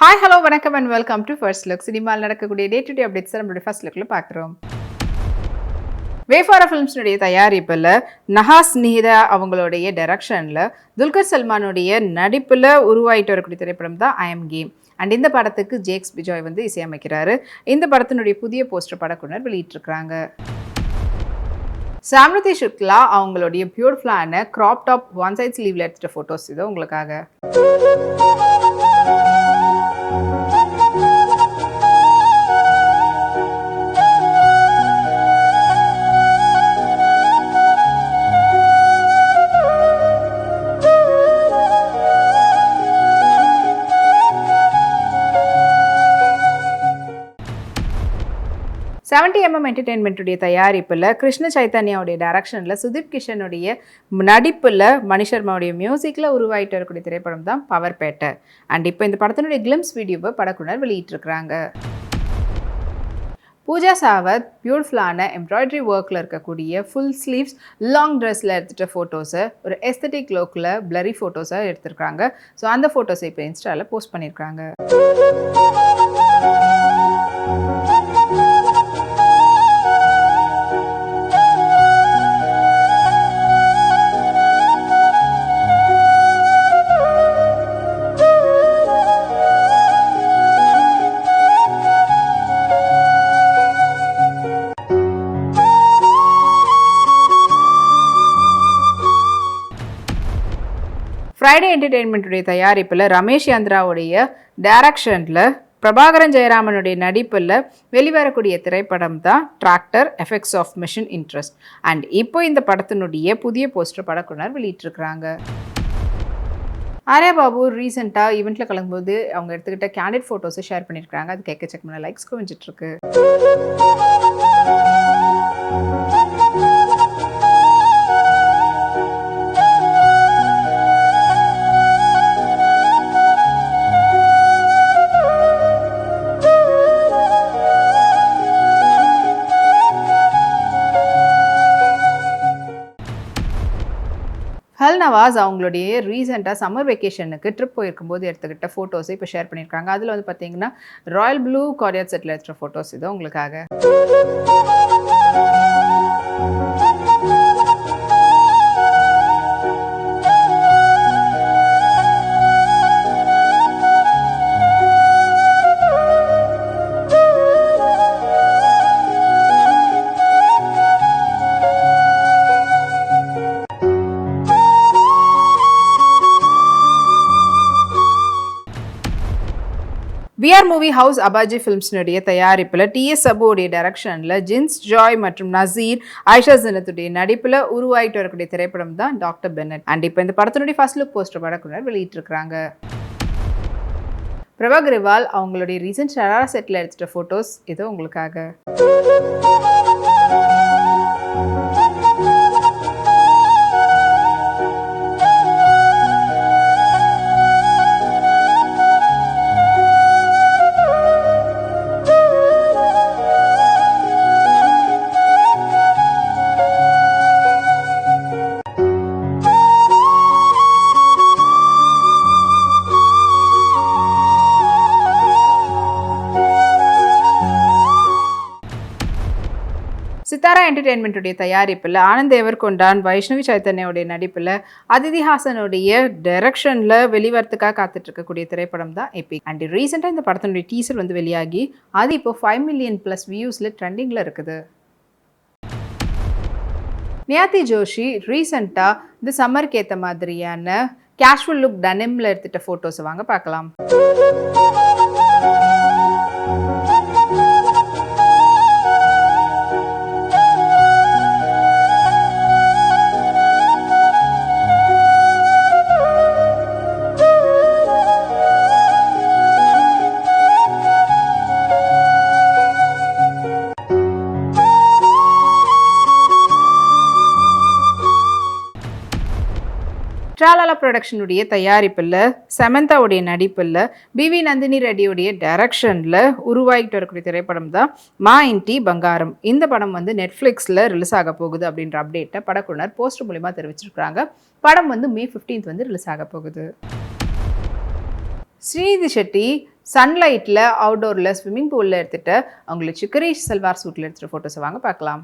Hi hello வணக்கம் and welcome to first look. சினிமாவில் நடக்கக்கூடிய டே டு டே அப்டேட்ஸ் நம்மளுடைய ஃபர்ஸ்ட் லுக்கில் பார்க்குறோம். வேஃபாரா ஃபிலிம்ஸ்னுடைய தயாரிப்பில் நஹாஸ் நிஹிதா அவங்களுடைய டைரக்ஷனில் துல்கர் சல்மானுடைய நடிப்பில் உருவாயிட்டு வரக்கூடிய திரைப்படம் தான் ஐ எம் கேம். அண்ட் இந்த படத்துக்கு ஜேக்ஸ் பிஜாய் வந்து இசையமைக்கிறாரு. இந்த படத்தினுடைய புதிய போஸ்டர் படக்குழுவினர் வெளியிட்டிருக்கிறாங்க. சாம்ருதி சுக்லா அவங்களுடைய பியூட்டிஃபுல்லான கிராப் டாப் ஒன் சைட் ஸ்லீவ்ல எடுத்துகிட்ட ஃபோட்டோஸ் இதோ உங்களுக்காக. 70mm என்டர்டெயின்மெண்ட்டுடைய தயாரிப்பில் கிருஷ்ண சைத்தன்யாவுடைய டைரக்ஷனில் சுதீப் கிஷனுடைய நடிப்பில் மணிஷர்மாவுடைய மியூசிக்கில் உருவாயிட்டு வரக்கூடிய திரைப்படம் தான் பவர்பேட்டை. அண்ட் இப்போ இந்த படத்தினுடைய கிளிம்ஸ் வீடியோவை படக்குழுவினர் வெளியிட்டிருக்கிறாங்க. பூஜா சாவத் பியூட்டிஃபுல்லான எம்ப்ராய்டரி ஒர்க்கில் இருக்கக்கூடிய ஃபுல் ஸ்லீவ்ஸ் லாங் ட்ரெஸ்ஸில் எடுத்துகிட்ட ஃபோட்டோஸை ஒரு எஸ்தட்டிக் லுக்கில் பிளரி ஃபோட்டோஸை எடுத்துருக்காங்க. ஸோ அந்த ஃபோட்டோஸை இப்போ இன்ஸ்டாவில் போஸ்ட் பண்ணியிருக்காங்க. ஃப்ரைடே என்டர்டெயின்மெண்ட்டுடைய தயாரிப்பில் ரமேஷ் சந்திராவுடைய டைரக்ஷனில் பிரபாகரன் ஜெயராமனுடைய நடிப்பில் வெளிவரக்கூடிய திரைப்படம் தான் tractor effects of mission interest. And இப்போ இந்த படத்தினுடைய புதிய போஸ்டர் படக்குழுவினர் வெளியிட்டிருக்கிறாங்க. ஆர்யா பாபு ரீசெண்டாக ஈவெண்ட்டில் கலங்கும்போது அவங்க எடுத்துக்கிட்ட கேண்டிட் ஃபோட்டோஸை ஷேர் பண்ணியிருக்காங்க. அது எக்கச்சக்கமான லைக்ஸ் குவிஞ்சிட்ருக்கு. ஹல் நவாஸ் அவங்களுடைய ரீசெண்டாக சம்மர் வெக்கேஷனுக்கு ட்ரிப் போயிருக்கும்போது எடுத்துக்கிட்ட ஃபோட்டோஸை இப்போ ஷேர் பண்ணியிருக்காங்க. அதில் வந்து பார்த்தீங்கன்னா ராயல் ப்ளூ காரியாட் செட்டில் எடுத்துகிற ஃபோட்டோஸ் இதோ உங்களுக்காக. விஆர் மூவி ஹவுஸ் அபாஜி ஃபிலிம்ஸ்னுடைய தயாரிப்பில் டிஎஸ் சபுடைய டைரக்ஷனில் ஜின்ஸ் ஜாய் மற்றும் நசீர் ஆயிஷா ஜனத்துடைய நடிப்பில் உருவாயிட்டு வரக்கூடிய திரைப்படம் தான் டாக்டர் பென்னட். அண்ட் இப்போ இந்த படத்தினுடைய ஃபர்ஸ்ட் லுக் போஸ்டர் படக்குழுவினர் வெளியிட்டிருக்கிறாங்க. பிரபா கிரிவால் அவங்களுடைய ரீசெண்ட் ஷராரா செட்டில் எடுத்துகிட்ட ஃபோட்டோஸ் இதோ உங்களுக்காக. சித்தாரா என்டர்டெயின்மெண்ட்டுடைய தயாரிப்பில் ஆனந்த் தேவர்கொண்டான் வைஷ்ணவி சைத்தன்யாவுடைய நடிப்பில் அதிதி ஹாசனுடைய டைரக்ஷனில் வெளிவரத்துக்காக காத்துட்டு இருக்கக்கூடிய திரைப்படம் தான் எபிக். அண்ட் ரீசெண்டாக இந்த படத்தினுடைய டீசர் வந்து வெளியாகி அது இப்போ 5 மில்லியன் ப்ளஸ் வியூஸில் ட்ரெண்டிங்கில் இருக்குது. நியாதி ஜோஷி ரீசெண்டாக இந்த சம்மருக்கு ஏற்ற மாதிரியான கேஷுவல் லுக் டனிமில் எடுத்துகிட்ட ஃபோட்டோஸை வாங்க பார்க்கலாம். ட்ராலாலா ப்ரொடக்ஷனுடைய தயாரிப்பில் சமந்தாவுடைய நடிப்பில் பிவி நந்தினி ரெட்டியுடைய டைரக்ஷனில் உருவாகிட்டு வரக்கூடிய திரைப்படம் தான் மா இன்டி பங்காரம். இந்த படம் வந்து நெட்ஃப்ளிக்ஸில் ரிலீஸ் ஆக போகுது அப்படின்ற அப்டேட்டை படக்குழுவினர் போஸ்டர் மூலிமா தெரிவிச்சிருக்கிறாங்க. படம் வந்து May 15 வந்து ரிலீஸ் ஆக போகுது. ஸ்ரீநிதி ஷெட்டி சன்லைட்டில் அவுட்டோரில் ஸ்விம்மிங் பூலில் எடுத்துகிட்டு அவங்கள சிக்கரி சல்வார் சூட்டில் எடுத்துகிட்டு ஃபோட்டோஸை வாங்க பார்க்கலாம்.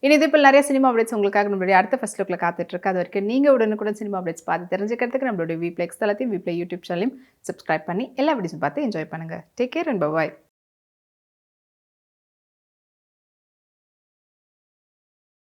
இனி இது இப்போ நிறைய சினிமா அப்டேட்ஸ் உங்களுக்காக நம்மளுடைய அடுத்த ஃபர்ஸ்ட் லுக்கில் காத்துட்ருக்கு. அது வரைக்கும் நீங்கள் உடனுக்குடன் சினிமா அப்டேட்ஸ் பார்த்து தெரிஞ்சுக்கிறதுக்கு நம்மளுடைய வீப்ளெக்ஸ் தளத்தையும் வீப்ளே யூடியூப் சேனலையும் சப்ஸ்கிரைப் பண்ணி எல்லா வீடியோஸும் பார்த்து என்ஜாய் பண்ணுங்கள். Take care and by.